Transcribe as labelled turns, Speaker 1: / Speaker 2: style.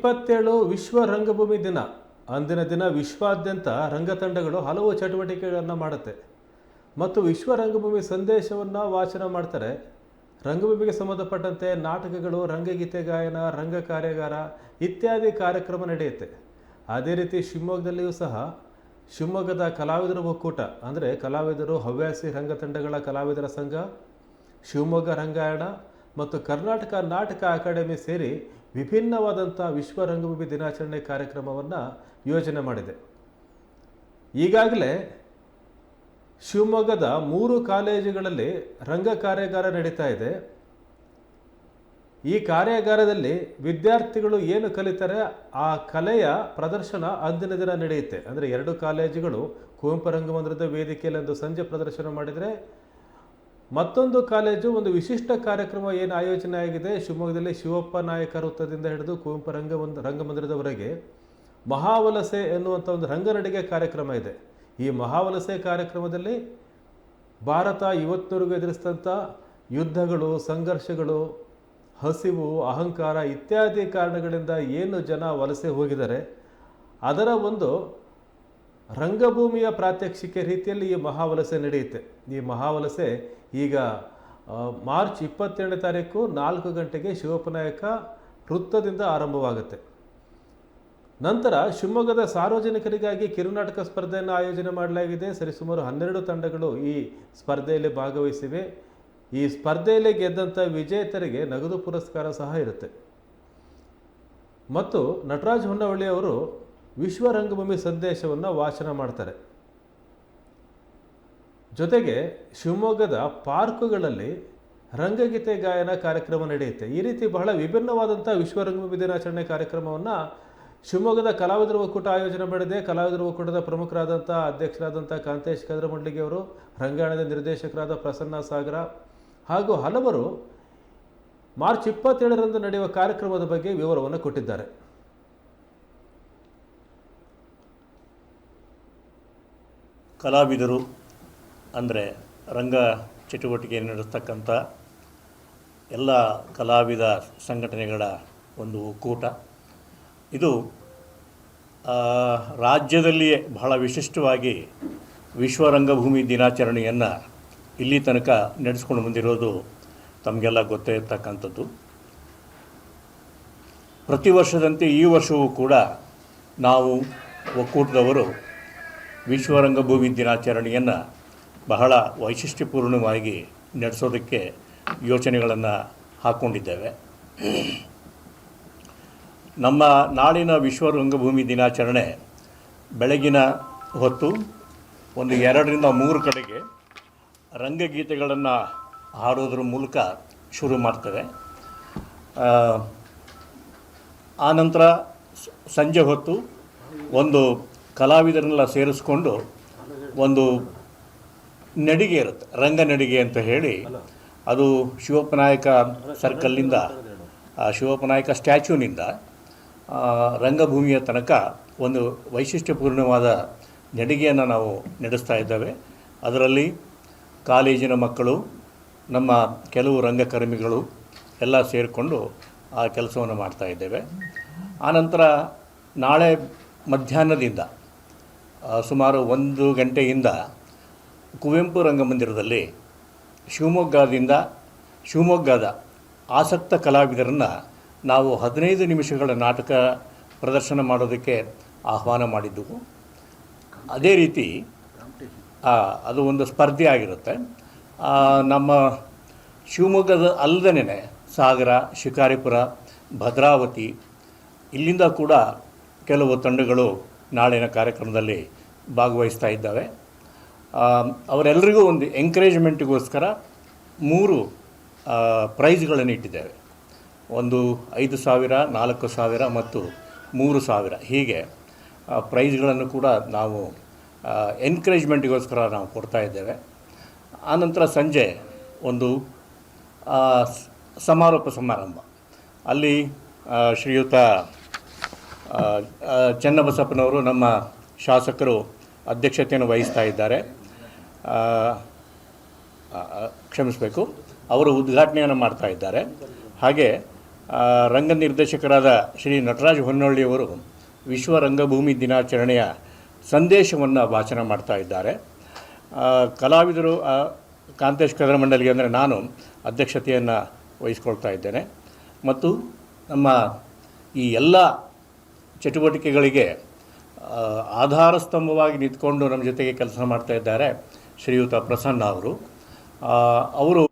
Speaker 1: 27 ವಿಶ್ವ ರಂಗಭೂಮಿ ದಿನ. ಅಂದಿನ ದಿನ ವಿಶ್ವಾದ್ಯಂತ ರಂಗತಂಡಗಳು ಹಲವು ಚಟುವಟಿಕೆಗಳನ್ನು ಮಾಡುತ್ತೆ ಮತ್ತು ವಿಶ್ವ ರಂಗಭೂಮಿ ಸಂದೇಶವನ್ನು ವಾಚನ ಮಾಡ್ತಾರೆ. ರಂಗಭೂಮಿಗೆ ಸಂಬಂಧಪಟ್ಟಂತೆ ನಾಟಕಗಳು, ರಂಗಗೀತೆ ಗಾಯನ, ರಂಗ ಕಾರ್ಯಾಗಾರ ಇತ್ಯಾದಿ ಕಾರ್ಯಕ್ರಮ ನಡೆಯುತ್ತೆ. ಅದೇ ರೀತಿ ಶಿವಮೊಗ್ಗದಲ್ಲಿಯೂ ಸಹ ಶಿವಮೊಗ್ಗದ ಕಲಾವಿದರ ಒಕ್ಕೂಟ ಅಂದರೆ ಕಲಾವಿದರು, ಹವ್ಯಾಸಿ ರಂಗತಂಡಗಳ ಕಲಾವಿದರ ಸಂಘ, ಶಿವಮೊಗ್ಗ ರಂಗಾಯಣ ಮತ್ತು ಕರ್ನಾಟಕ ನಾಟಕ ಅಕಾಡೆಮಿ ಸೇರಿ ವಿಭಿನ್ನವಾದಂಥ ವಿಶ್ವ ರಂಗಭೂಮಿ ದಿನಾಚರಣೆ ಕಾರ್ಯಕ್ರಮವನ್ನು ಯೋಜನೆ ಮಾಡಿದೆ. ಈಗಾಗಲೇ ಶಿವಮೊಗ್ಗದ 3 ಕಾಲೇಜುಗಳಲ್ಲಿ ರಂಗ ಕಾರ್ಯಾಗಾರ ನಡೀತಾ ಇದೆ. ಈ ಕಾರ್ಯಾಗಾರದಲ್ಲಿ ವಿದ್ಯಾರ್ಥಿಗಳು ಏನು ಕಲಿತಾರೆ ಆ ಕಲೆಯ ಪ್ರದರ್ಶನ ಅಂದಿನ ದಿನ ನಡೆಯುತ್ತೆ. ಅಂದರೆ 2 ಕಾಲೇಜುಗಳು ಕುವೆಂಪು ರಂಗಮಂದಿರದ ವೇದಿಕೆಯಲ್ಲಿ ಒಂದು ಸಂಜೆ ಪ್ರದರ್ಶನ ಮಾಡಿದರೆ, ಮತ್ತೊಂದು ಕಾಲೇಜು ಒಂದು ವಿಶಿಷ್ಟ ಕಾರ್ಯಕ್ರಮ ಏನು ಆಯೋಜನೆ ಆಗಿದೆ. ಶಿವಮೊಗ್ಗದಲ್ಲಿ ಶಿವಪ್ಪ ನಾಯಕ ವೃತ್ತದಿಂದ ಹಿಡಿದು ಕುವೆಂಪು ರಂಗಮಂದಿರದವರೆಗೆ ಮಹಾವಲಸೆ ಎನ್ನುವಂಥ ಒಂದು ರಂಗನಡಿಗೆ ಕಾರ್ಯಕ್ರಮ ಇದೆ. ಈ ಮಹಾವಲಸೆ ಕಾರ್ಯಕ್ರಮದಲ್ಲಿ ಭಾರತ ಇವತ್ತಿನವರೆಗೂ ಎದುರಿಸಿದಂಥ ಯುದ್ಧಗಳು, ಸಂಘರ್ಷಗಳು, ಹಸಿವು, ಅಹಂಕಾರ ಇತ್ಯಾದಿ ಕಾರಣಗಳಿಂದ ಏನು ಜನ ವಲಸೆ ಹೋಗಿದ್ದಾರೆ ಅದರ ಒಂದು ರಂಗಭೂಮಿಯ ಪ್ರಾತ್ಯಕ್ಷಿಕೆ ರೀತಿಯಲ್ಲಿ ಈ ಮಹಾವಲಸೆ ನಡೆಯುತ್ತೆ. ಈ ಮಹಾವಲಸೆ ಈಗ ಮಾರ್ಚ್ 27ನೇ ತಾರೀಕು 4 ಗಂಟೆಗೆ ಶಿವಪ್ಪನಾಯಕ ವೃತ್ತದಿಂದ ಆರಂಭವಾಗುತ್ತೆ. ನಂತರ ಶಿವಮೊಗ್ಗದ ಸಾರ್ವಜನಿಕರಿಗಾಗಿ ಕಿರುನಾಟಕ ಸ್ಪರ್ಧೆಯನ್ನು ಆಯೋಜನೆ ಮಾಡಲಾಗಿದೆ. ಸರಿಸುಮಾರು 12 ತಂಡಗಳು ಈ ಸ್ಪರ್ಧೆಯಲ್ಲಿ ಭಾಗವಹಿಸಿವೆ. ಈ ಸ್ಪರ್ಧೆಯಲ್ಲಿ ಗೆದ್ದಂಥ ವಿಜೇತರಿಗೆ ನಗದು ಪುರಸ್ಕಾರ ಸಹ ಇರುತ್ತೆ. ಮತ್ತು ನಟರಾಜ್ ಹೊನ್ನವಳ್ಳಿ ಅವರು ವಿಶ್ವ ರಂಗಭೂಮಿ ಸಂದೇಶವನ್ನು ವಾಚನ ಮಾಡ್ತಾರೆ. ಜೊತೆಗೆ ಶಿವಮೊಗ್ಗದ ಪಾರ್ಕುಗಳಲ್ಲಿ ರಂಗಗೀತೆ ಗಾಯನ ಕಾರ್ಯಕ್ರಮ ನಡೆಯುತ್ತೆ. ಈ ರೀತಿ ಬಹಳ ವಿಭಿನ್ನವಾದಂಥ ವಿಶ್ವ ರಂಗಭೂಮಿ ದಿನಾಚರಣೆ ಕಾರ್ಯಕ್ರಮವನ್ನು ಶಿವಮೊಗ್ಗದ ಕಲಾವಿದರ ಒಕ್ಕೂಟ ಆಯೋಜನೆ ಮಾಡಿದೆ. ಕಲಾವಿದರ ಒಕ್ಕೂಟದ ಪ್ರಮುಖರಾದಂಥ ಅಧ್ಯಕ್ಷರಾದಂಥ ಕಾಂತೇಶ್ ಕದ್ರಮಂಡ್ಲಿಗೆ ಅವರು, ರಂಗಾಯಣದ ನಿರ್ದೇಶಕರಾದ ಪ್ರಸನ್ನ ಸಾಗರ ಹಾಗೂ ಹಲವರು ಮಾರ್ಚ್ 27ರಂದು ನಡೆಯುವ ಕಾರ್ಯಕ್ರಮದ ಬಗ್ಗೆ ವಿವರವನ್ನು ಕೊಟ್ಟಿದ್ದಾರೆ.
Speaker 2: ಕಲಾವಿದರು ಅಂದರೆ ರಂಗ ಚಟುವಟಿಕೆ ನಡೆಸ್ತಕ್ಕಂಥ ಎಲ್ಲ ಕಲಾವಿದ ಸಂಘಟನೆಗಳ ಒಂದು ಒಕ್ಕೂಟ. ಇದು ರಾಜ್ಯದಲ್ಲಿಯೇ ಬಹಳ ವಿಶಿಷ್ಟವಾಗಿ ವಿಶ್ವ ರಂಗಭೂಮಿ ದಿನಾಚರಣೆಯನ್ನು ಇಲ್ಲಿ ತನಕ ನಡೆಸ್ಕೊಂಡು ಬಂದಿರೋದು ತಮಗೆಲ್ಲ ಗೊತ್ತೇ ಇರ್ತಕ್ಕಂಥದ್ದು. ಪ್ರತಿ ವರ್ಷದಂತೆ ಈ ವರ್ಷವೂ ಕೂಡ ನಾವು ಒಕ್ಕೂಟದವರು ವಿಶ್ವ ರಂಗಭೂಮಿ ದಿನಾಚರಣೆಯನ್ನು ಬಹಳ ವೈಶಿಷ್ಟ್ಯಪೂರ್ಣವಾಗಿ ನಡೆಸೋದಕ್ಕೆ ಯೋಚನೆಗಳನ್ನು ಹಾಕ್ಕೊಂಡಿದ್ದೇವೆ. ನಮ್ಮ ನಾಡಿನ ವಿಶ್ವ ರಂಗಭೂಮಿ ದಿನಾಚರಣೆ ಬೆಳಗಿನ ಹೊತ್ತು ಒಂದು 2ರಿಂದ 3 ಕಡೆಗೆ ರಂಗಗೀತೆಗಳನ್ನು ಹಾಡೋದ್ರ ಮೂಲಕ ಶುರು ಮಾಡ್ತೇವೆ. ಆನಂತರ ಸಂಜೆ ಹೊತ್ತು ಒಂದು ಕಲಾವಿದರನ್ನೆಲ್ಲ ಸೇರಿಸ್ಕೊಂಡು ಒಂದು ನಡಿಗೆ ಇರುತ್ತೆ, ರಂಗ ನಡಿಗೆ ಅಂತ ಹೇಳಿ. ಅದು ಶಿವಪ್ಪನಾಯಕ ಸರ್ಕಲ್ನಿಂದ, ಶಿವಪ್ಪನಾಯಕ ಸ್ಟ್ಯಾಚ್ಯೂನಿಂದ ರಂಗಭೂಮಿಯ ತನಕ ಒಂದು ವೈಶಿಷ್ಟ್ಯಪೂರ್ಣವಾದ ನಡಿಗೆಯನ್ನು ನಾವು ನಡೆಸ್ತಾ ಇದ್ದೇವೆ. ಅದರಲ್ಲಿ ಕಾಲೇಜಿನ ಮಕ್ಕಳು, ನಮ್ಮ ಕೆಲವು ರಂಗಕರ್ಮಿಗಳು ಎಲ್ಲ ಸೇರಿಕೊಂಡು ಆ ಕೆಲಸವನ್ನು ಮಾಡ್ತಾ ಇದ್ದೇವೆ. ಆನಂತರ ನಾಳೆ ಮಧ್ಯಾಹ್ನದಿಂದ ಸುಮಾರು 1 ಗಂಟೆಯಿಂದ ಕುವೆಂಪು ರಂಗಮಂದಿರದಲ್ಲಿ ಶಿವಮೊಗ್ಗದ ಆಸಕ್ತ ಕಲಾವಿದರನ್ನು ನಾವು 15 ನಿಮಿಷಗಳ ನಾಟಕ ಪ್ರದರ್ಶನ ಮಾಡೋದಕ್ಕೆ ಆಹ್ವಾನ ಮಾಡಿದ್ದೆವು. ಅದೇ ರೀತಿ ಅದು ಒಂದು ಸ್ಪರ್ಧೆ ಆಗಿರುತ್ತೆ. ನಮ್ಮ ಶಿವಮೊಗ್ಗದ ಅಲ್ಲದೇ ಸಾಗರ, ಶಿಕಾರಿಪುರ, ಭದ್ರಾವತಿ ಇಲ್ಲಿಂದ ಕೂಡ ಕೆಲವು ತಂಡಗಳು ನಾಳಿನ ಕಾರ್ಯಕ್ರಮದಲ್ಲಿ ಭಾಗವಹಿಸ್ತಾ ಇದ್ದಾವೆ. ಅವರೆಲ್ಲರಿಗೂ ಒಂದು ಎಂಕರೇಜ್ಮೆಂಟಿಗೋಸ್ಕರ 3 ಪ್ರೈಸ್ಗಳನ್ನು ಇಟ್ಟಿದ್ದೇವೆ. ಒಂದು 5,000, 4,000 ಮತ್ತು 3,000 ಹೀಗೆ ಪ್ರೈಸ್ಗಳನ್ನು ಕೂಡ ನಾವು ಎನ್ಕರೇಜ್ಮೆಂಟಿಗೋಸ್ಕರ ನಾವು ಕೊಡ್ತಾ ಇದ್ದೇವೆ. ಆನಂತರ ಸಂಜೆ ಒಂದು ಸಮಾರೋಪ ಸಮಾರಂಭ, ಅಲ್ಲಿ ಶ್ರೀಯುತ ಚನ್ನಬಸಪ್ಪನವರು, ನಮ್ಮ ಶಾಸಕರು ಅಧ್ಯಕ್ಷತೆಯನ್ನು ವಹಿಸ್ತಾ ಇದ್ದಾರೆ. ಕ್ಷಮಿಸಬೇಕು, ಅವರು ಉದ್ಘಾಟನೆಯನ್ನು ಮಾಡ್ತಾ ಇದ್ದಾರೆ. ಹಾಗೆ ರಂಗ ನಿರ್ದೇಶಕರಾದ ಶ್ರೀ ನಟರಾಜ್ ಹೊನ್ನಳ್ಳಿಯವರು ವಿಶ್ವ ರಂಗಭೂಮಿ ದಿನಾಚರಣೆಯ ಸಂದೇಶವನ್ನು ವಾಚನ ಮಾಡ್ತಾ ಇದ್ದಾರೆ. ಕಲಾವಿದರು ಕಾಂತೇಶ್ ಕದರಮಂಡಲಿಗೆ ಅಂದರೆ ನಾನು ಅಧ್ಯಕ್ಷತೆಯನ್ನು ವಹಿಸ್ಕೊಳ್ತಾ ಇದ್ದೇನೆ ಮತ್ತು ನಮ್ಮ ಈ ಎಲ್ಲ ಚಟುವಟಿಕೆಗಳಿಗೆ ಆಧಾರ ಸ್ತಂಭವಾಗಿ ನಿಂತ್ಕೊಂಡು ನಮ್ಮ ಜೊತೆಗೆ ಕೆಲಸ ಮಾಡ್ತಾ ಇದ್ದಾರೆ ಶ್ರೀಯುತ ಪ್ರಸನ್ನ ಅವರು.